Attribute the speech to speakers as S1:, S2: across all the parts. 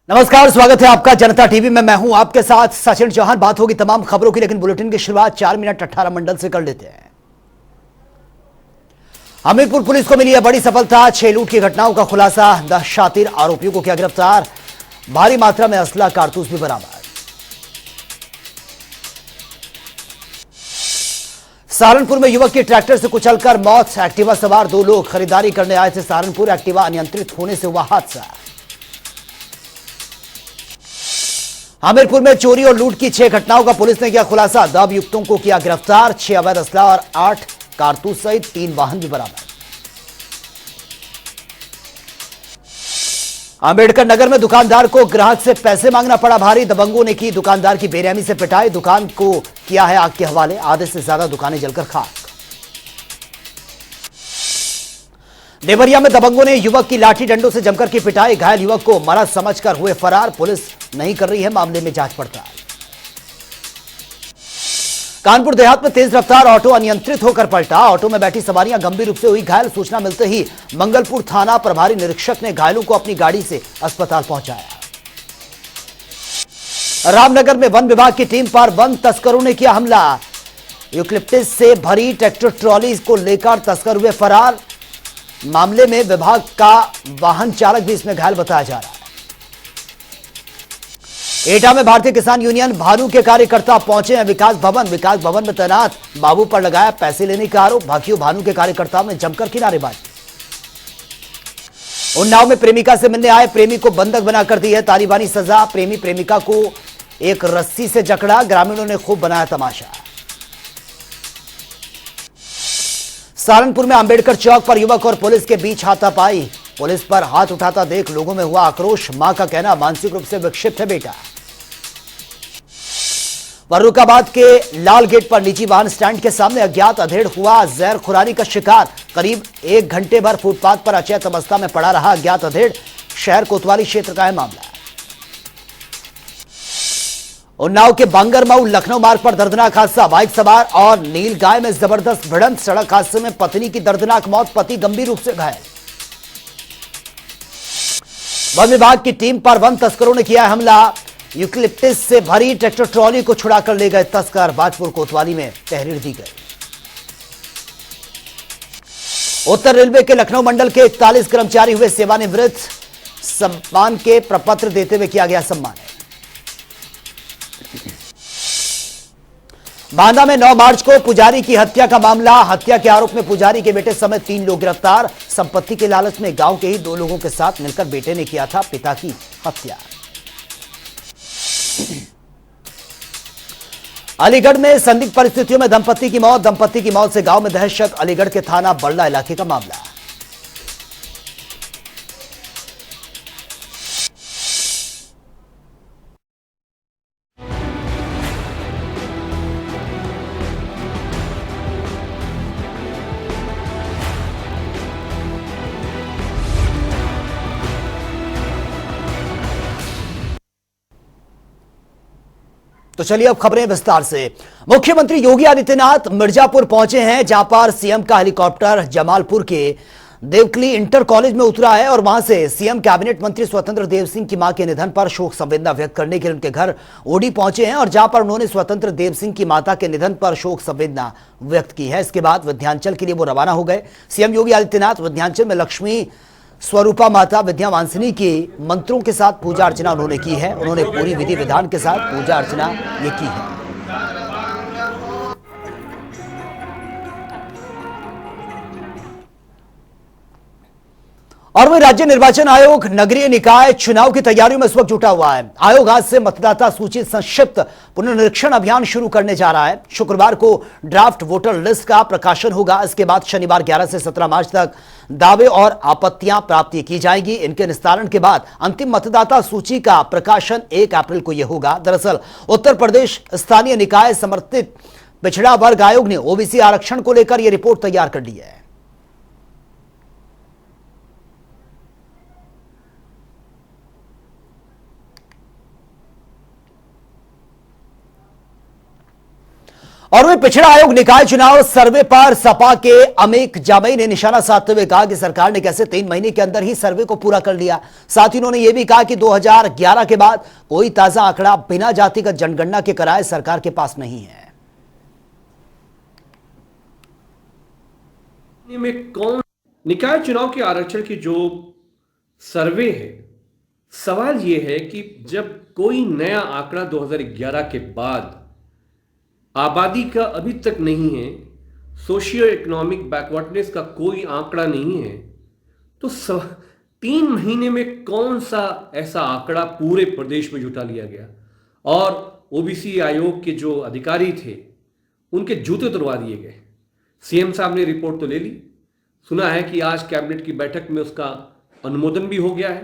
S1: नमस्कार, स्वागत है आपका जनता टीवी में। मैं हूं आपके साथ सचिन चौहान। बात होगी तमाम खबरों की, लेकिन बुलेटिन की शुरुआत 4 मिनट 18 मंडल से कर लेते हैं। हमीरपुर पुलिस को मिली है बड़ी सफलता। 6 लूट की घटनाओं का खुलासा, 10 शातिर आरोपियों को किया गिरफ्तार। भारी मात्रा में असला कारतूस भी बरामद। सहारनपुर में युवक की ट्रैक्टर से कुचलकर मौत। एक्टिवा सवार 2 लोग खरीदारी करने आए थे सहारनपुर। एक्टिवा अनियंत्रित होने से हुआ हादसा। हमीरपुर में चोरी और लूट की 6 घटनाओं का पुलिस ने किया खुलासा। 10 अभियुक्तों को किया गिरफ्तार। 6 अवैध असला और 8 कारतूस सहित 3 वाहन भी बरामद। अंबेडकर नगर में दुकानदार को ग्राहक से पैसे मांगना पड़ा भारी। दबंगों ने की दुकानदार की बेरहमी से पिटाई। दुकान को किया है आग के हवाले। आधे से ज्यादा दुकानें जलकर खाक। देवरिया में दबंगों ने युवक की लाठी डंडों से जमकर की पिटाई। घायल युवक को मरा समझकर हुए फरार। पुलिस नहीं कर रही है मामले में जांच पड़ताल। कानपुर देहात में तेज रफ्तार ऑटो अनियंत्रित होकर पलटा। ऑटो में बैठी सवारियां गंभीर रूप से हुई घायल। सूचना मिलते ही मंगलपुर थाना प्रभारी निरीक्षक ने घायलों को अपनी गाड़ी से अस्पताल पहुंचाया। रामनगर में वन विभाग की टीम पर वन तस्करों ने किया हमला। यूकलिप्टिस से भरी ट्रैक्टर ट्रॉली को लेकर तस्कर हुए फरार। मामले में विभाग का वाहन चालक भी इसमें घायल बताया जा रहा है। एटा में भारतीय किसान यूनियन भानु के कार्यकर्ता पहुंचे हैं विकास भवन। विकास भवन में तैनात बाबू पर लगाया पैसे लेने का आरोप। भाकियों भानु के कार्यकर्ताओं ने जमकर की नारेबाजी। उन्नाव में प्रेमिका से मिलने आए प्रेमी को बंधक बनाकर दी है तालिबानी सजा। प्रेमी प्रेमिका को एक रस्सी से जकड़ा। ग्रामीणों ने खूब बनाया तमाशा। सहारनपुर में अंबेडकर चौक पर युवक और पुलिस के बीच हाथापाई। पुलिस पर हाथ उठाता देख लोगों में हुआ आक्रोश। मां का कहना मानसिक रूप से विक्षिप्त है बेटा। फर्रुखाबाद के लाल गेट पर निजी वाहन स्टैंड के सामने अज्ञात अधेड़ हुआ जहर खुरानी का शिकार। करीब 1 घंटे भर फुटपाथ पर अचेत अवस्था में पड़ा रहा अज्ञात अधेड़। शहर कोतवाली क्षेत्र का है मामला। उन्नाव के बांगरमऊ लखनऊ मार्ग पर दर्दनाक हादसा। बाइक सवार और नील गाय में जबरदस्त भिड़ंत। सड़क हादसे में पत्नी की दर्दनाक मौत, पति गंभीर रूप से घायल। वन विभाग की टीम पर वन तस्करों ने किया हमला। यूकलिप्टिस से भरी ट्रैक्टर ट्रॉली को छुड़ाकर ले गए तस्कर। बाजपुर कोतवाली में तहरीर दी गई। उत्तर रेलवे के लखनऊ मंडल के 41 कर्मचारी हुए सेवानिवृत्त। सम्मान के प्रपत्र देते हुए किया गया सम्मान। बांदा में 9 मार्च को पुजारी की हत्या का मामला। हत्या के आरोप में पुजारी के बेटे समेत 3 लोग गिरफ्तार। संपत्ति के लालच में गांव के ही 2 लोगों के साथ मिलकर बेटे ने किया था पिता की हत्या। अलीगढ़ में संदिग्ध परिस्थितियों में दंपति की मौत। दंपति की मौत से गांव में दहशत। अलीगढ़ के थाना बल्ला इलाके का मामला। तो चलिए अब खबरें विस्तार से। मुख्यमंत्री योगी आदित्यनाथ मिर्जापुर पहुंचे हैं, जहां पर सीएम का हेलीकॉप्टर जमालपुर के देवकली इंटर कॉलेज में उतरा है और वहां से सीएम कैबिनेट मंत्री स्वतंत्र देव सिंह की मां के निधन पर शोक संवेदना व्यक्त करने के लिए उनके घर ओडी पहुंचे हैं और जहां पर उन्होंने स्वतंत्र देव सिंह की माता के निधन पर शोक संवेदना व्यक्त की है। इसके बाद विंध्याचल के लिए वो रवाना हो गए। सीएम योगी आदित्यनाथ विंध्याचल में लक्ष्मी स्वरूपा माता विद्यावांसिनी के मंत्रों के साथ पूजा अर्चना उन्होंने की है। उन्होंने पूरी विधि विधान के साथ पूजा अर्चना ये की है। और वही राज्य निर्वाचन आयोग नगरीय निकाय चुनाव की तैयारियों में इस वक्त जुटा हुआ है। आयोग आज से मतदाता सूची संक्षिप्त पुनरीक्षण अभियान शुरू करने जा रहा है। शुक्रवार को ड्राफ्ट वोटर लिस्ट का प्रकाशन होगा। इसके बाद शनिवार 11 से 17 मार्च तक दावे और आपत्तियां प्राप्त की जाएंगी। इनके निस्तारण के बाद अंतिम मतदाता सूची का प्रकाशन 1 अप्रैल को यह होगा। दरअसल उत्तर प्रदेश स्थानीय निकाय समर्थित पिछड़ा वर्ग आयोग ने ओबीसी आरक्षण को लेकर यह रिपोर्ट तैयार कर ली है। और वे पिछड़ा आयोग निकाय चुनाव सर्वे पर सपा के अमीक जामई ने निशाना साधते हुए कहा कि सरकार ने कैसे 3 महीने के अंदर ही सर्वे को पूरा कर लिया। साथ ही उन्होंने यह भी कहा कि 2011 के बाद कोई ताजा आंकड़ा बिना जातिगत जनगणना के कराए सरकार के पास नहीं है।
S2: में कौन निकाय चुनाव के आरक्षण की जो सर्वे है, सवाल यह है कि जब कोई नया आंकड़ा 2011 के बाद आबादी का अभी तक नहीं है, सोशियो इकोनॉमिक बैकवर्डनेस का कोई आंकड़ा नहीं है, तो 3 महीने में कौन सा ऐसा आंकड़ा पूरे प्रदेश में जुटा लिया गया और ओबीसी आयोग के जो अधिकारी थे उनके जूते तुड़वा दिए गए। सीएम साहब ने रिपोर्ट तो ले ली, सुना है कि आज कैबिनेट की बैठक में उसका अनुमोदन भी हो गया है,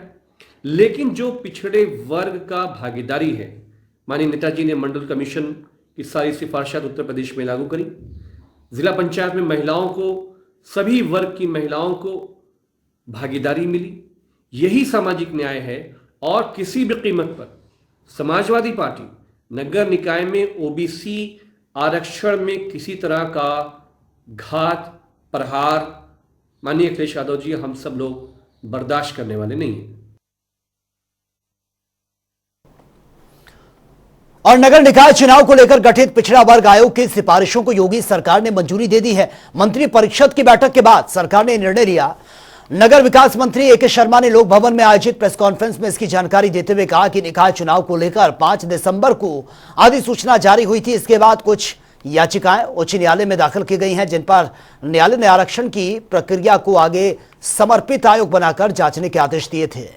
S2: लेकिन जो पिछड़े वर्ग का भागीदारी है, माननीय नेताजी ने मंडल कमीशन की सारी सिफारिशात उत्तर प्रदेश में लागू करी। जिला पंचायत में महिलाओं को, सभी वर्ग की महिलाओं को भागीदारी मिली। यही सामाजिक न्याय है। और किसी भी कीमत पर समाजवादी पार्टी नगर निकाय में ओबीसी आरक्षण में किसी तरह का घात प्रहार, माननीय अखिलेश यादव जी, हम सब लोग बर्दाश्त करने वाले नहीं हैं।
S1: और नगर निकाय चुनाव को लेकर गठित पिछड़ा वर्ग आयोग की सिफारिशों को योगी सरकार ने मंजूरी दे दी है। मंत्री परिषद की बैठक के बाद सरकार ने निर्णय लिया। नगर विकास मंत्री ए के शर्मा ने लोक भवन में आयोजित प्रेस कॉन्फ्रेंस में इसकी जानकारी देते हुए कहा कि निकाय चुनाव को लेकर 5 दिसंबर को अधिसूचना जारी हुई थी। इसके बाद कुछ याचिकाएं उच्च न्यायालय में दाखिल की गई हैं, जिन पर न्यायालय ने आरक्षण की प्रक्रिया को आगे समर्पित आयोग बनाकर जांचने के आदेश दिए थे।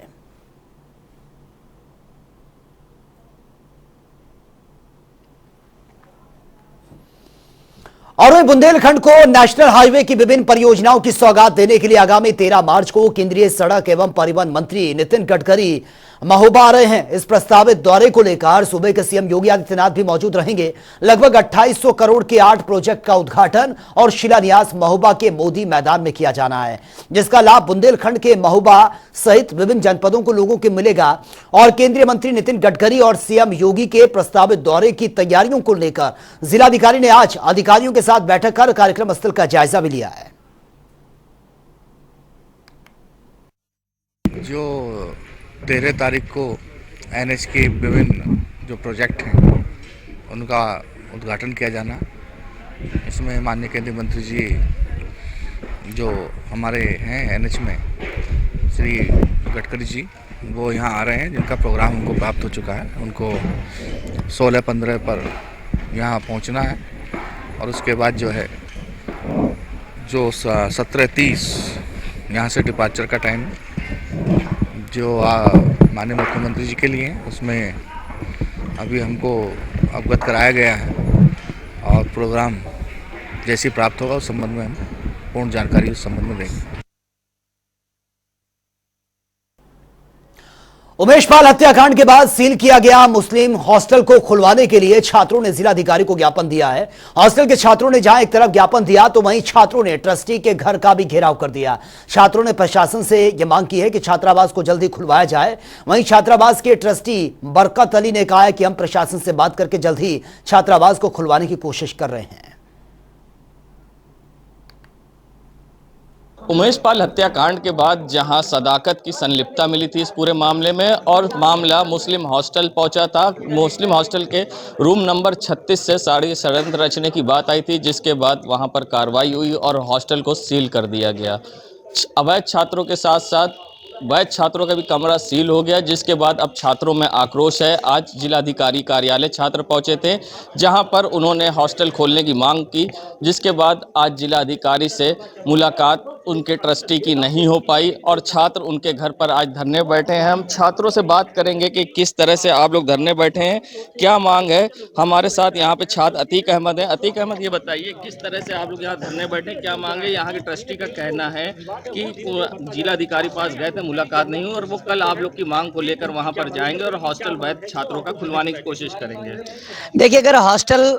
S1: और वहीं बुंदेलखंड को नेशनल हाईवे की विभिन्न परियोजनाओं की सौगात देने के लिए आगामी 13 मार्च को केंद्रीय सड़क एवं परिवहन मंत्री नितिन गडकरी महोबा आ रहे हैं। इस प्रस्तावित दौरे को लेकर सूबे के सीएम योगी आदित्यनाथ भी मौजूद रहेंगे। लगभग 2800 करोड़ के 8 प्रोजेक्ट का उद्घाटन और शिलान्यास महोबा के मोदी मैदान में किया जाना है, जिसका लाभ बुंदेलखंड के महोबा सहित विभिन्न जनपदों को लोगों को मिलेगा। और केंद्रीय मंत्री नितिन गडकरी और सीएम योगी के प्रस्तावित दौरे की तैयारियों को लेकर जिलाधिकारी ने आज अधिकारियों के साथ बैठक कर कार्यक्रम स्थल का जायजा भी लिया है।
S3: जो 13 तारीख को एनएच के विभिन्न जो प्रोजेक्ट हैं उनका उद्घाटन किया जाना, इसमें माननीय केंद्रीय मंत्री जी जो हमारे हैं एनएच में श्री गडकरी जी, वो यहाँ आ रहे हैं, जिनका प्रोग्राम उनको प्राप्त हो चुका है। उनको 16-15 पर यहाँ पहुँचना है और उसके बाद जो है जो 17:30 यहाँ से डिपार्चर का टाइम जो माननीय मुख्यमंत्री जी के लिए उसमें अभी हमको अवगत कराया गया है और प्रोग्राम जैसे प्राप्त होगा उस संबंध में हम पूर्ण जानकारी उस संबंध में देंगे।
S1: उमेश पाल हत्याकांड के बाद सील किया गया मुस्लिम हॉस्टल को खुलवाने के लिए छात्रों ने जिलाधिकारी को ज्ञापन दिया है। हॉस्टल के छात्रों ने जहां एक तरफ ज्ञापन दिया तो वहीं छात्रों ने ट्रस्टी के घर का भी घेराव कर दिया। छात्रों ने प्रशासन से यह मांग की है कि छात्रावास को जल्दी खुलवाया जाए। वहीं छात्रावास के ट्रस्टी बरकत अली ने कहा है कि हम प्रशासन से बात करके जल्द ही छात्रावास को खुलवाने की कोशिश कर रहे हैं।
S4: उमेश पाल हत्याकांड के बाद जहां सदाकत की संलिप्तता मिली थी इस पूरे मामले में और मामला मुस्लिम हॉस्टल पहुंचा था, मुस्लिम हॉस्टल के रूम नंबर 36 से साड़ी षड्यंत्र रचने की बात आई थी, जिसके बाद वहां पर कार्रवाई हुई और हॉस्टल को सील कर दिया गया। अवैध छात्रों के साथ साथ वैध छात्रों का भी कमरा सील हो गया, जिसके बाद अब छात्रों में आक्रोश है। आज जिलाधिकारी कार्यालय छात्र पहुंचे थे, जहां पर उन्होंने हॉस्टल खोलने की मांग की, जिसके बाद आज जिलाधिकारी से मुलाकात उनके ट्रस्टी की नहीं हो पाई और छात्र उनके घर पर आज धरने बैठे हैं। हम छात्रों से बात करेंगे कि किस तरह से आप लोग धरने बैठे हैं, क्या मांग है। हमारे साथ यहाँ पे छात्र अतीक अहमद है। अतीक अहमद, ये बताइए किस तरह से आप लोग यहाँ धरने बैठे हैं, क्या मांग है। यहाँ के ट्रस्टी का कहना है कि जिलाधिकारी पास गए थे, मुलाकात नहीं हुई और वो कल आप लोग की मांग को लेकर वहाँ पर जाएंगे और हॉस्टल वैध छात्रों का खुलवाने की कोशिश करेंगे।
S5: देखिए, अगर हॉस्टल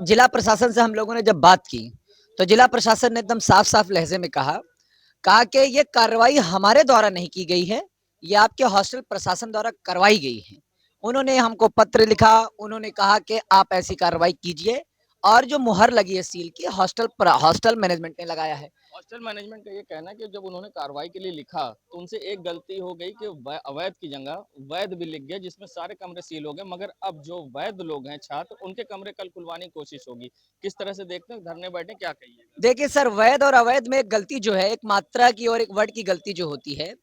S5: जिला प्रशासन से हम लोगों ने जब बात की तो जिला प्रशासन ने एकदम साफ साफ लहजे में कहा कि ये कार्रवाई हमारे द्वारा नहीं की गई है, ये आपके हॉस्टल प्रशासन द्वारा करवाई गई है। उन्होंने हमको पत्र लिखा, उन्होंने कहा कि आप ऐसी कार्रवाई कीजिए और जो मुहर लगी है सील की हॉस्टल मैनेजमेंट ने लगाया है।
S4: हॉस्टल मैनेजमेंट का ये कहना है कि जब उन्होंने कार्रवाई के लिए लिखा तो उनसे एक गलती हो गई कि अवैध की जगह वैध भी लिख गया, जिसमें सारे कमरे सील हो गए। मगर अब जो वैध लोग हैं छात्र, उनके कमरे कल खुलवाने की कोशिश होगी। किस तरह से देखते हैं, धरने बैठे, क्या कहिए?
S5: देखिए सर, वैध और अवैध में एक गलती जो है, एक मात्रा की और एक वर्ड की गलती जो होती है,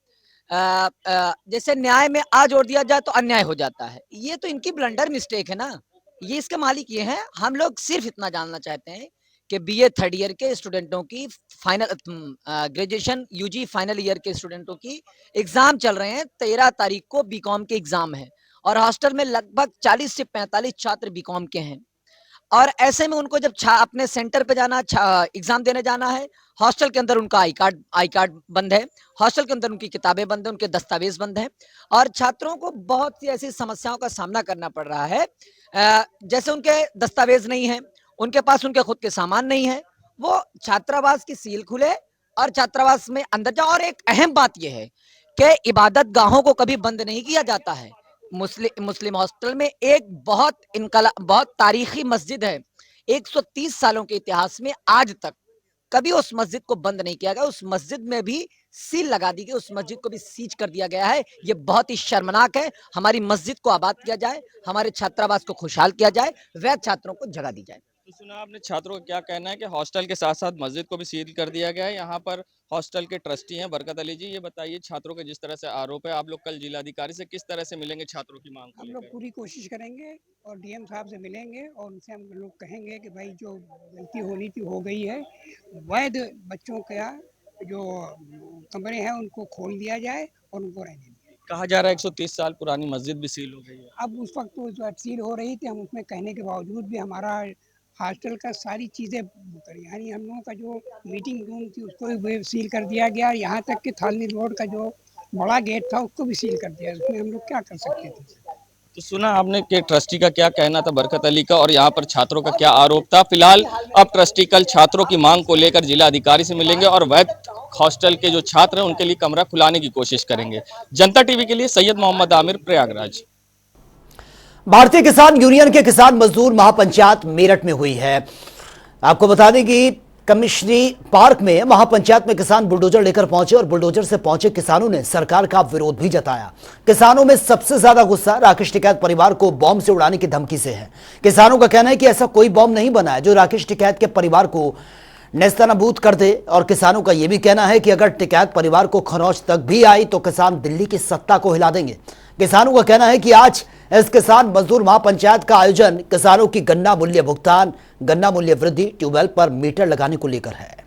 S5: जैसे न्याय में आ जोड़ दिया जाए तो अन्याय हो जाता है। ये तो इनकी ब्लंडर मिस्टेक है ना, ये इसके मालिक ये हैं। हम लोग सिर्फ इतना जानना चाहते हैं कि बीए थर्ड ईयर के स्टूडेंटों की final graduation UG final year के स्टूडेंटों की एग्जाम चल रहे हैं। 13 तारीख को बीकॉम के एग्जाम है और हॉस्टल में लगभग 40 से 45 छात्र बीकॉम के हैं। और ऐसे में उनको जब अपने सेंटर पे जाना, एग्जाम देने जाना है, हॉस्टल के अंदर उनका आई कार्ड बंद है, हॉस्टल के अंदर उनकी किताबें बंद है, उनके दस्तावेज बंद हैं और छात्रों को बहुत सी ऐसी समस्याओं का सामना करना पड़ रहा है। जैसे उनके दस्तावेज नहीं है, उनके पास उनके खुद के सामान नहीं है, वो छात्रावास की सील खुले और छात्रावास में अंदर जाओ। और एक अहम बात यह है कि इबादत गाहों को कभी बंद नहीं किया जाता है। मुस्लिम हॉस्टल में एक बहुत तारीखी मस्जिद है, 130 सालों के इतिहास में आज तक कभी उस मस्जिद को बंद नहीं किया गया। उस मस्जिद में भी सील लगा दी गई, उस मस्जिद को भी सीज कर दिया गया है। ये बहुत ही शर्मनाक है। हमारी मस्जिद को आबाद किया जाए, हमारे छात्रावास को खुशहाल किया जाए, वैध छात्रों को जगह दी जाए।
S4: तो सुना आपने, छात्रों का क्या कहना है कि हॉस्टल के साथ साथ मस्जिद को भी सील कर दिया गया है। यहाँ पर हॉस्टल के ट्रस्टी हैं बरकत अली जी, ये बताइए, छात्रों के जिस तरह से आरोप है, आप लोग कल जिलाधिकारी से किस तरह से मिलेंगे छात्रों की मांग को
S6: हम लोग
S4: लेकर?
S6: पूरी कोशिश करेंगे और डीएम साहब से मिलेंगे और उनसे हम लोग कहेंगे कि भाई जो गलती होनी थी हो गई है। वैध बच्चों का जो कमरे हैं उनको खोल दिया जाए और उनको रहने दिया।
S4: कहा जा रहा है 130 साल पुरानी मस्जिद भी सील हो गई है।
S6: अब उस वक्त तो जो सील हो रही थी, हम उसमें कहने के बावजूद भी हमारा हॉस्टल का सारी चीज़ें करी, यानी हम लोगों का जो मीटिंग रूम थी उसको भी सील कर दिया गया। यहाँ तक कि थालनी रोड का जो बड़ा गेट था उसको भी सील कर दिया। उसमें हम लोग क्या कर सकते थे?
S4: तो सुना आपने कि ट्रस्टी का क्या कहना था बरकत अली का, और यहाँ पर छात्रों का क्या आरोप था। फिलहाल अब ट्रस्टी कल छात्रों की मांग को लेकर जिला अधिकारी से मिलेंगे और वैध हॉस्टल के जो छात्र हैं उनके लिए कमरा खुलाने की कोशिश करेंगे। जनता टीवी के लिए सैयद मोहम्मद आमिर, प्रयागराज।
S1: भारतीय किसान यूनियन के किसान मजदूर महापंचायत मेरठ में हुई है। आपको बता दें कि कमिश्नरी पार्क में महापंचायत में किसान बुलडोजर लेकर पहुंचे और बुलडोजर से पहुंचे किसानों ने सरकार का विरोध भी जताया। किसानों में सबसे ज्यादा गुस्सा राकेश टिकैत परिवार को बॉम्ब से उड़ाने की धमकी से है। किसानों का कहना है कि ऐसा कोई बॉम्ब नहीं बना है जो राकेश टिकैत के परिवार को नेस्तनाबूद कर दे। और किसानों का यह भी कहना है कि अगर टिकैत परिवार को खरौच तक भी आई तो किसान दिल्ली की सत्ता को हिला देंगे। किसानों का कहना है कि आज इस किसान मजदूर महापंचायत का आयोजन किसानों की गन्ना मूल्य भुगतान, गन्ना मूल्य वृद्धि, ट्यूबवेल पर मीटर लगाने को लेकर है।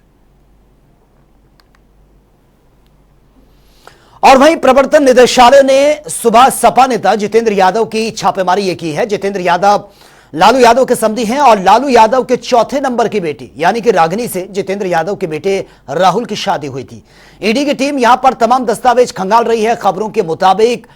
S1: और वहीं प्रवर्तन निदेशालय ने सुबह सपा नेता जितेंद्र यादव की छापेमारी ये की है। जितेंद्र यादव लालू यादव के समधी हैं और लालू यादव के चौथे नंबर की बेटी यानी कि रागिनी से जितेंद्र यादव के बेटे राहुल की शादी हुई थी। ईडी की टीम यहां पर तमाम दस्तावेज खंगाल रही है। खबरों के मुताबिक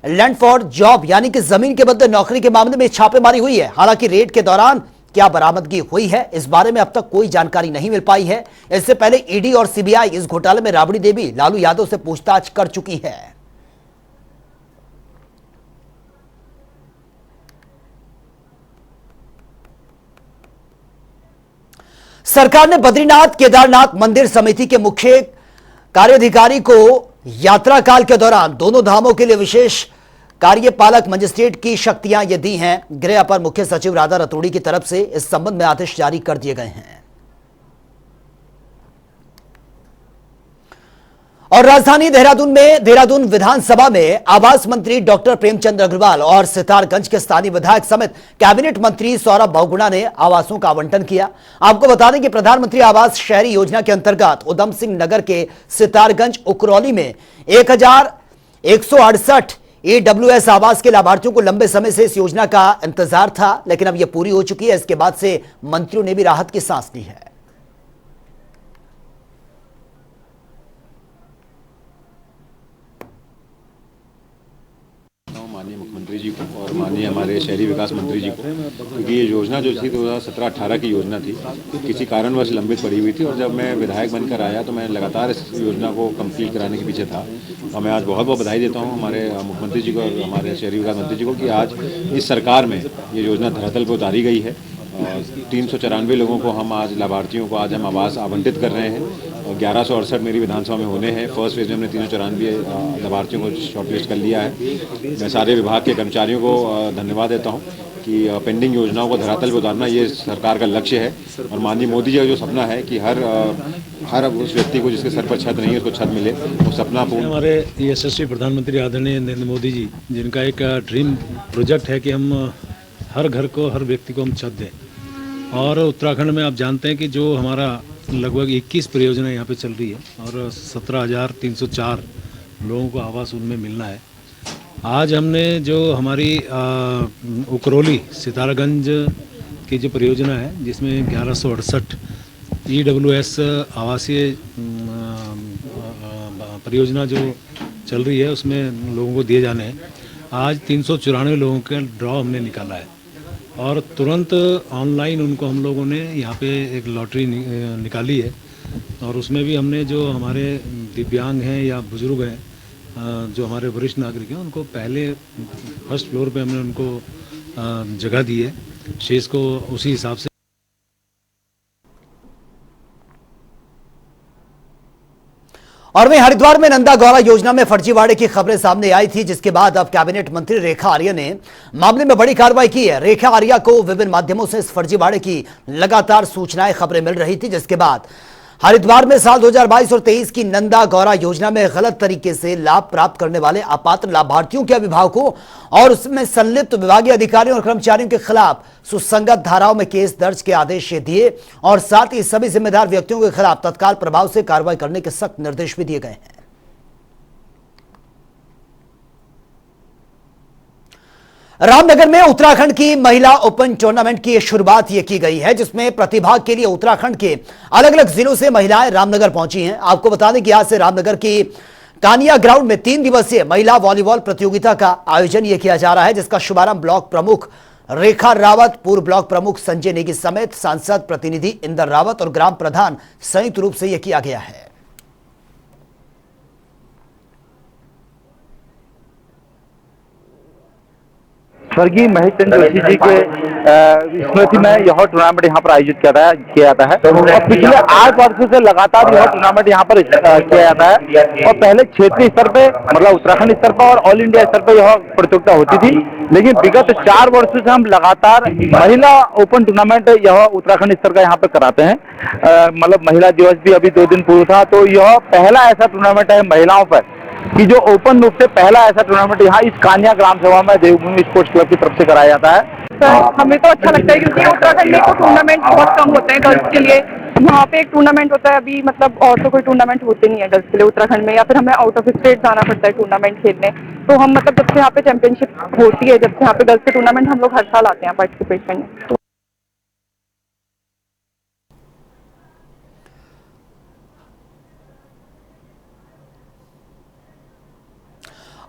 S1: लैंड फॉर जॉब यानी कि जमीन के बदले नौकरी के मामले में छापेमारी हुई है। हालांकि रेड के दौरान क्या बरामदगी हुई है इस बारे में अब तक कोई जानकारी नहीं मिल पाई है। इससे पहले ईडी और सीबीआई इस घोटाले में राबड़ी देवी लालू यादव से पूछताछ कर चुकी है। सरकार ने बद्रीनाथ केदारनाथ मंदिर समिति के मुख्य कार्याधिकारी को यात्रा काल के दौरान दोनों धामों के लिए विशेष कार्यपालक मजिस्ट्रेट की शक्तियां ये दी हैं। गृह अपर मुख्य सचिव राधा रतूड़ी की तरफ से इस संबंध में आदेश जारी कर दिए गए हैं। और राजधानी देहरादून में देहरादून विधानसभा में आवास मंत्री डॉक्टर प्रेमचंद अग्रवाल और सितारगंज के स्थानीय विधायक समेत कैबिनेट मंत्री सौरभ बहुगुणा ने आवासों का आवंटन किया। आपको बता दें कि प्रधानमंत्री आवास शहरी योजना के अंतर्गत उधम सिंह नगर के सितारगंज उकरौली में 1168 AWS आवास के लाभार्थियों को लंबे समय से इस योजना का इंतजार था, लेकिन अब यह पूरी हो चुकी है। इसके बाद से मंत्रियों ने भी राहत की सांस ली है।
S7: माननीय मुख्यमंत्री जी को और माननीय हमारे शहरी विकास मंत्री जी को, क्योंकि ये योजना जो थी 2017-18 की योजना थी, किसी कारणवश लंबित पड़ी हुई थी और जब मैं विधायक बनकर आया तो मैं लगातार इस योजना को कंप्लीट कराने के पीछे था। और मैं आज बहुत बहुत बधाई देता हूँ हमारे मुख्यमंत्री जी को और हमारे शहरी विकास मंत्री जी को कि आज इस सरकार में ये योजना धरातल पर उतारी गई है 394 लोगों को हम आज लाभार्थियों को आज हम आवास आवंटित कर रहे हैं। 1168 मेरी विधानसभा में होने हैं। फर्स्ट फेज में हमने 394 लाभार्थियों को शॉर्टलिस्ट कर लिया है। मैं सारे विभाग के कर्मचारियों को धन्यवाद देता हूँ कि पेंडिंग योजनाओं को धरातल पर उतारना ये सरकार का लक्ष्य है और माननीय मोदी जी का जो सपना है कि हर उस व्यक्ति को जिसके सर पर छत नहीं है उसको छत मिले, वो सपना पूर्ण।
S8: हमारे यशस्वी प्रधानमंत्री आदरणीय नरेंद्र मोदी जी, जिनका एक ड्रीम प्रोजेक्ट है कि हम हर घर को, हर व्यक्ति को हम छत दें। और उत्तराखंड में आप जानते हैं कि जो हमारा लगभग 21 परियोजना यहाँ पे चल रही है और 17,304 लोगों को आवास उनमें मिलना है। आज हमने जो हमारी उकरोली सितारागंज की जो परियोजना है, जिसमें 1168 EWS आवासीय परियोजना जो चल रही है उसमें लोगों को दिए जाने हैं। आज 394 लोगों का ड्रॉ हमने निकाला है और तुरंत ऑनलाइन उनको हम लोगों ने यहाँ पे एक लॉटरी निकाली है और उसमें भी हमने जो हमारे दिव्यांग हैं या बुजुर्ग हैं, जो हमारे वरिष्ठ नागरिक हैं, उनको पहले फर्स्ट फ्लोर पे हमने उनको जगह दी है। शेष को उसी हिसाब से।
S1: और वहीं हरिद्वार में नंदा गौरा योजना में फर्जीवाड़े की खबरें सामने आई थी, जिसके बाद अब कैबिनेट मंत्री रेखा आर्या ने मामले में बड़ी कार्रवाई की है। रेखा आर्या को विभिन्न माध्यमों से इस फर्जीवाड़े की लगातार सूचनाएं, खबरें मिल रही थी, जिसके बाद हरिद्वार में साल 2022 और 23 की नंदा गौरा योजना में गलत तरीके से लाभ प्राप्त करने वाले अपात्र लाभार्थियों के अभिभावकों और उसमें संलिप्त विभागीय अधिकारियों और कर्मचारियों के खिलाफ सुसंगत धाराओं में केस दर्ज के आदेश दिए और साथ ही सभी जिम्मेदार व्यक्तियों के खिलाफ तत्काल प्रभाव से कार्रवाई करने के सख्त निर्देश भी दिए गए हैं। रामनगर में उत्तराखंड की महिला ओपन टूर्नामेंट की शुरुआत ये की गई है, जिसमें प्रतिभाग के लिए उत्तराखंड के अलग अलग जिलों से महिलाएं रामनगर पहुंची हैं। आपको बता दें कि आज से रामनगर की कानिया ग्राउंड में 3 दिवसीय महिला वॉलीबॉल प्रतियोगिता का आयोजन यह किया जा रहा है, जिसका शुभारंभ ब्लॉक प्रमुख रेखा रावत, पूर्व ब्लॉक प्रमुख संजय नेगी समेत सांसद प्रतिनिधि इंदर रावत और ग्राम प्रधान संयुक्त रूप से यह किया गया है।
S9: स्वर्गीय महेश चंद्र जोशी जी के स्मृति में यह टूर्नामेंट यहाँ पर आयोजित किया जाता है और पिछले 8 वर्षों से लगातार यह टूर्नामेंट यहाँ पर किया जाता है। और पहले क्षेत्रीय स्तर पे, मतलब उत्तराखंड स्तर पर और ऑल इंडिया स्तर पे यह प्रतियोगिता होती थी, लेकिन विगत 4 वर्षों से हम लगातार महिला ओपन टूर्नामेंट यह उत्तराखंड स्तर का यहाँ पे कराते हैं। मतलब महिला दिवस भी अभी 2 दिन पूर्व था, तो यह पहला ऐसा टूर्नामेंट है महिलाओं पर कि जो ओपन रूप से पहला ऐसा टूर्नामेंट यहाँ इस कान्या ग्राम सभा में देवभूमि स्पोर्ट्स क्लब की तरफ से कराया जाता है।
S10: सर, हमें तो अच्छा लगता है क्योंकि उत्तराखंड में तो टूर्नामेंट बहुत कम होते हैं गर्ल्स के लिए। यहाँ पे एक टूर्नामेंट होता है अभी, मतलब और तो कोई टूर्नामेंट होते नहीं है गर्ल्स के लिए उत्तराखंड में, या फिर हमें आउट ऑफ स्टेट जाना पड़ता है टूर्नामेंट खेलने। तो हम मतलब जब से यहाँ पे चैंपियनशिप होती है, जब से यहाँ पे गर्ल्स के टूर्नामेंट हम लोग हर साल आते हैं पार्टिसिपेट करने।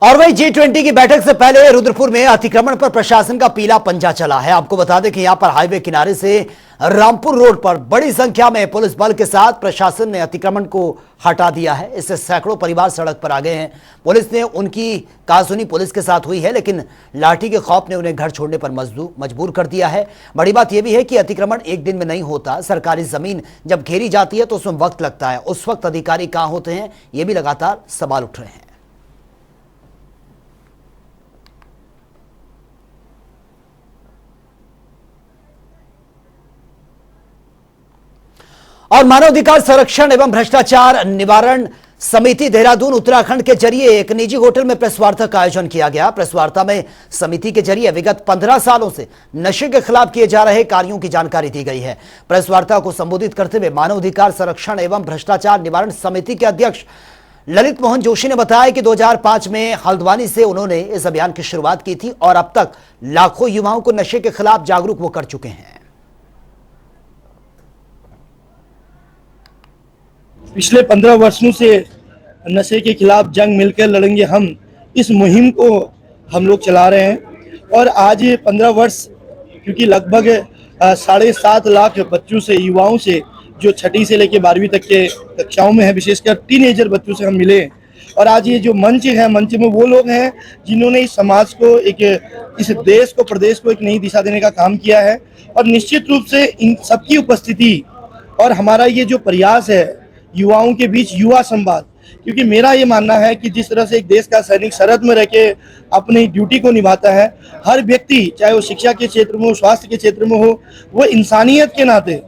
S1: और वही G20 की बैठक से पहले रुद्रपुर में अतिक्रमण पर प्रशासन का पीला पंजा चला है। आपको बता दें कि यहां पर हाईवे किनारे से रामपुर रोड पर बड़ी संख्या में पुलिस बल के साथ प्रशासन ने अतिक्रमण को हटा दिया है। इससे सैकड़ों परिवार सड़क पर आ गए हैं। पुलिस ने उनकी कहासुनी पुलिस के साथ हुई है, लेकिन लाठी के खौफ ने उन्हें घर छोड़ने पर मजबूर कर दिया है। बड़ी बात यह भी है कि अतिक्रमण एक दिन में नहीं होता। सरकारी जमीन जब घेरी जाती है तो उसमें वक्त लगता है। उस वक्त अधिकारी कहां होते हैं, ये भी लगातार सवाल उठ रहे हैं। और मानवाधिकार संरक्षण एवं भ्रष्टाचार निवारण समिति देहरादून उत्तराखंड के जरिए एक निजी होटल में प्रेस वार्ता का आयोजन किया गया। प्रेस वार्ता में समिति के जरिए विगत 15 सालों से नशे के खिलाफ किए जा रहे कार्यों की जानकारी दी गई है। प्रेस वार्ता को संबोधित करते हुए मानवाधिकार संरक्षण एवं भ्रष्टाचार निवारण समिति के अध्यक्ष ललित मोहन जोशी ने बताया कि 2005 में हल्द्वानी से उन्होंने इस अभियान की शुरुआत की थी और अब तक लाखों युवाओं को नशे के खिलाफ जागरूक वो कर चुके हैं।
S11: पिछले 15 वर्षों से नशे के खिलाफ जंग मिलकर लड़ेंगे हम, इस मुहिम को हम लोग चला रहे हैं। और आज ये 15 वर्ष, क्योंकि लगभग 7.5 लाख बच्चों से, युवाओं से, जो 6ठी से लेकर 12वीं तक के कक्षाओं में है, विशेषकर टीनेजर बच्चों से हम मिले और आज ये जो मंच है, मंच में वो लोग हैं जिन्होंने इस समाज को इस देश को, प्रदेश को एक नई दिशा देने का काम किया है। और निश्चित रूप से इन सबकी उपस्थिति और हमारा ये जो प्रयास है युवाओं के बीच युवा संवाद, क्योंकि मेरा ये मानना है कि जिस तरह से एक देश का सैनिक सरहद में रह के अपनी ड्यूटी को निभाता है, हर व्यक्ति चाहे वो शिक्षा के क्षेत्र में हो, स्वास्थ्य के क्षेत्र में हो, वो इंसानियत के नाते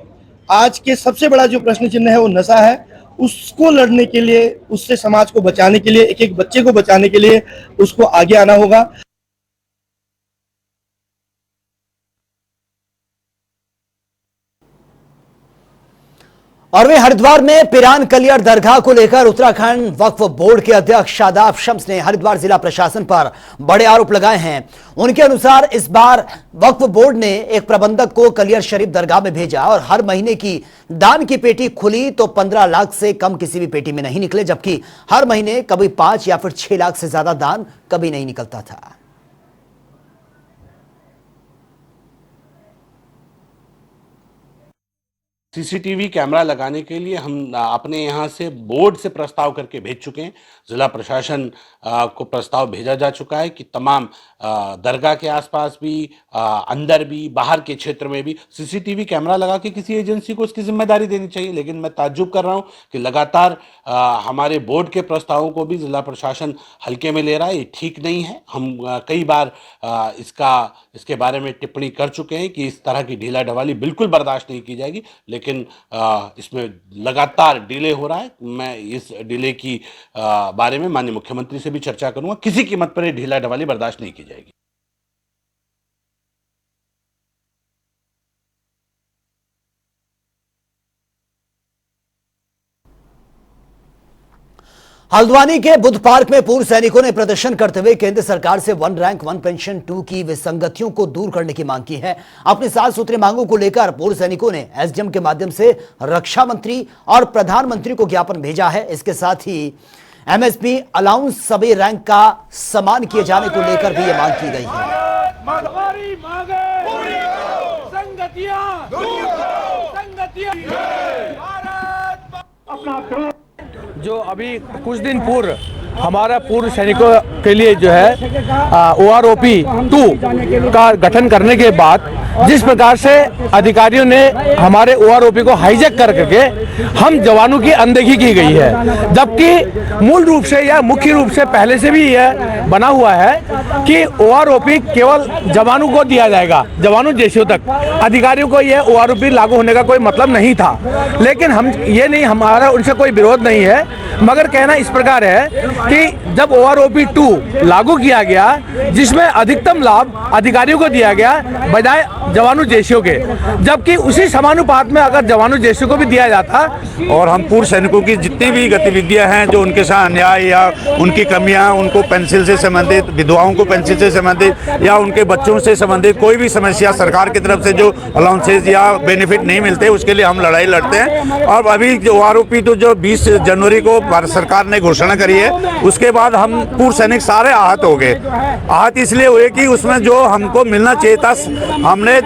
S11: आज के सबसे बड़ा जो प्रश्न चिन्ह है वो नशा है, उसको लड़ने के लिए, उससे समाज को बचाने के लिए, एक एक बच्चे को बचाने के लिए उसको आगे आना होगा।
S1: और वे हरिद्वार में पिरान कलियर दरगाह को लेकर उत्तराखंड वक्फ बोर्ड के अध्यक्ष शादाब शम्स ने हरिद्वार जिला प्रशासन पर बड़े आरोप लगाए हैं। उनके अनुसार इस बार वक्फ बोर्ड ने एक प्रबंधक को कलियर शरीफ दरगाह में भेजा और हर महीने की दान की पेटी खुली तो 15 लाख से कम किसी भी पेटी में नहीं निकले, जबकि हर महीने कभी 5 या फिर 6 लाख से ज्यादा दान कभी नहीं निकलता था।
S12: सीसीटीवी कैमरा लगाने के लिए हम अपने यहाँ से बोर्ड से प्रस्ताव करके भेज चुके हैं। जिला प्रशासन को प्रस्ताव भेजा जा चुका है कि तमाम दरगाह के आसपास भी, अंदर भी, बाहर के क्षेत्र में भी सीसीटीवी कैमरा लगा के किसी एजेंसी को उसकी जिम्मेदारी देनी चाहिए। लेकिन मैं ताज्जुब कर रहा हूँ कि लगातार हमारे बोर्ड के प्रस्तावों को भी जिला प्रशासन हल्के में ले रहा है। ये ठीक नहीं है। हम कई बार इसके बारे में टिप्पणी कर चुके हैं कि इस तरह की ढीला ढवाली बिल्कुल बर्दाश्त नहीं की जाएगी, लेकिन इसमें लगातार डिले हो रहा है। मैं इस डिले की बारे में माननीय मुख्यमंत्री से भी चर्चा करूंगा। किसी कीमत पर ढीला ढवाली बर्दाश्त नहीं की जाएगी।
S1: हल्द्वानी के बुद्ध पार्क में पूर्व सैनिकों ने प्रदर्शन करते हुए केंद्र सरकार से 1 रैंक 1 पेंशन 2 की विसंगतियों को दूर करने की मांग की है। अपनी 7 सूत्री मांगों को लेकर पूर्व सैनिकों ने एसडीएम के माध्यम से रक्षा मंत्री और प्रधानमंत्री को ज्ञापन भेजा है। इसके साथ ही एमएसपी अलाउंस सभी रैंक का सम्मान किए जाने को लेकर भी यह मांग की गई
S13: है। जो अभी कुछ दिन पूर्व हमारा पूर्व सैनिकों के लिए जो है OROP 2 का गठन करने के बाद जिस प्रकार से अधिकारियों ने हमारे OROP को हाईजैक करके हम जवानों की अनदेखी की गई है, जबकि मूल रूप से या मुख्य रूप से पहले से भी यह बना हुआ है कि OROP केवल जवानों को दिया जाएगा, जवानों जैसियों तक। अधिकारियों को यह OROP लागू होने का कोई मतलब नहीं था। लेकिन हम ये नहीं, हमारा उनसे कोई विरोध नहीं है, मगर कहना इस प्रकार है कि जब OROP 2 लागू किया गया जिसमें अधिकतम लाभ अधिकारियों को दिया गया बजाय जवानों जैसियों के, जबकि उसी समानुपात में अगर जवानों जैसियों को भी दिया जाता।
S14: और हम पूर्व सैनिकों की जितनी भी गतिविधियां हैं जो उनके साथ अन्याय या उनकी कमियां, उनको पेंशन से संबंधित, विधवाओं को पेंशन से संबंधित या उनके बच्चों से संबंधित कोई भी समस्या सरकार की तरफ से जो अलाउंसेज या बेनिफिट नहीं मिलते, उसके लिए हम लड़ाई लड़ते हैं। और अभी जो OROP 2 जो 20 जनवरी को भारत सरकार ने घोषणा करी है, उसके बाद हम पूर्व सैनिक सारे आहत हो गए। आहत इसलिए हुए कि उसमें जो हमको मिलना चाहिए था, हमने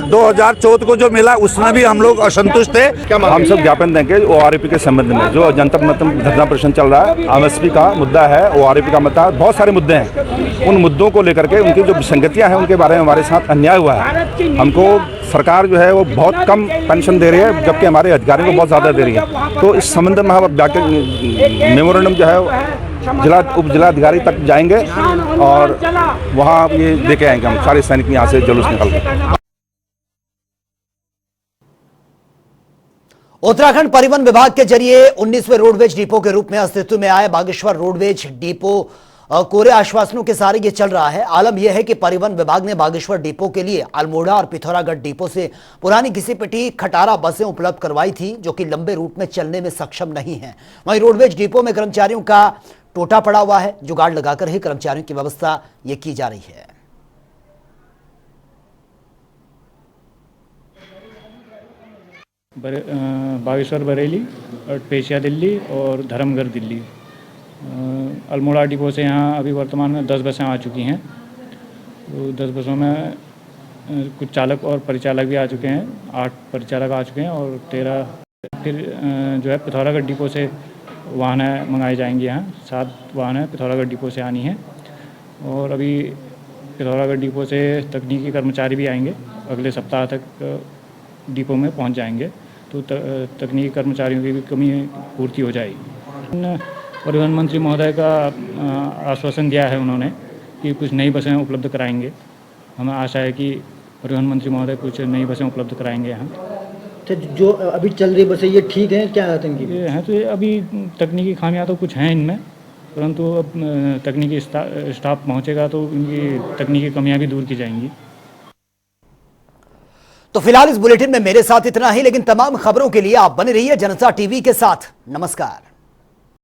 S14: 2014 को जो मिला उसमें भी हम लोग असंतुष्ट थे।
S15: हम सब ज्ञापन देंगे OROP के संबंध में जो जनता धरना प्रदर्शन चल रहा है। एमएसपी का मुद्दा है, OROP का मुद्दा, बहुत सारे मुद्दे हैं। उन मुद्दों को लेकर के उनकी जो विसंगतियां हैं उनके बारे में हमारे साथ अन्याय हुआ है। हमको सरकार जो है वो बहुत कम पेंशन दे रही है, जबकि हमारे अधिकारियों को बहुत ज़्यादा दे रही है। तो इस संबंध में हम मेमोरेंडम जो है उप जिलाधिकारी तक जाएंगे और वहाँ ये देके आएंगे हम सारे सैनिक यहाँ से जुलूस निकल के।
S1: उत्तराखंड परिवहन विभाग के जरिए 19वें रोडवेज डिपो के रूप में अस्तित्व में आए बागेश्वर रोडवेज डिपो कोरे आश्वासनों के सहारे ये चल रहा है। आलम यह है कि परिवहन विभाग ने बागेश्वर डिपो के लिए अल्मोड़ा और पिथौरागढ़ डिपो से पुरानी घिसी पिटी खटारा बसें उपलब्ध करवाई थी, जो कि लंबे रूट में चलने में सक्षम नहीं है। वहीं रोडवेज डिपो में कर्मचारियों का टोटा पड़ा हुआ है, जुगाड़ लगाकर ही कर्मचारियों की व्यवस्था ये की जा रही है।
S16: बागेश्वर बरेली और पेशिया दिल्ली और धर्मगढ़ दिल्ली। अल्मोड़ा डिपो से यहाँ अभी वर्तमान में 10 बसें आ चुकी हैं। तो 10 बसों में कुछ चालक और परिचालक भी आ चुके हैं। 8 परिचालक आ चुके हैं और 13 फिर जो है पिथौरागढ़ डिपो से वाहनें मंगाई जाएंगी यहाँ। 7 वाहनें पिथौरागढ़ डिपो से आनी हैं और अभी पिथौरागढ़ डिपो से तकनीकी कर्मचारी भी आएंगे, अगले सप्ताह तक डिपो में पहुँच जाएंगे, तो तकनीकी कर्मचारियों की भी कमी पूर्ति हो जाएगी। परिवहन मंत्री महोदय का आश्वासन दिया है उन्होंने कि कुछ नई बसें उपलब्ध कराएंगे। हमें आशा है कि परिवहन मंत्री महोदय कुछ नई बसें उपलब्ध कराएंगे यहाँ।
S17: तो जो अभी चल रही बसें ये ठीक हैं क्या आतंकी?
S16: ये हैं तो ये अभी तकनीकी खामियां तो कुछ हैं इनमें, परंतु अब तकनीकी स्टाफ पहुँचेगा तो इनकी तकनीकी कमियाँ भी दूर की जाएंगी।
S1: तो फिलहाल इस बुलेटिन में मेरे साथ इतना ही, लेकिन तमाम खबरों के लिए आप बने रहिए जनता टीवी के साथ। नमस्कार।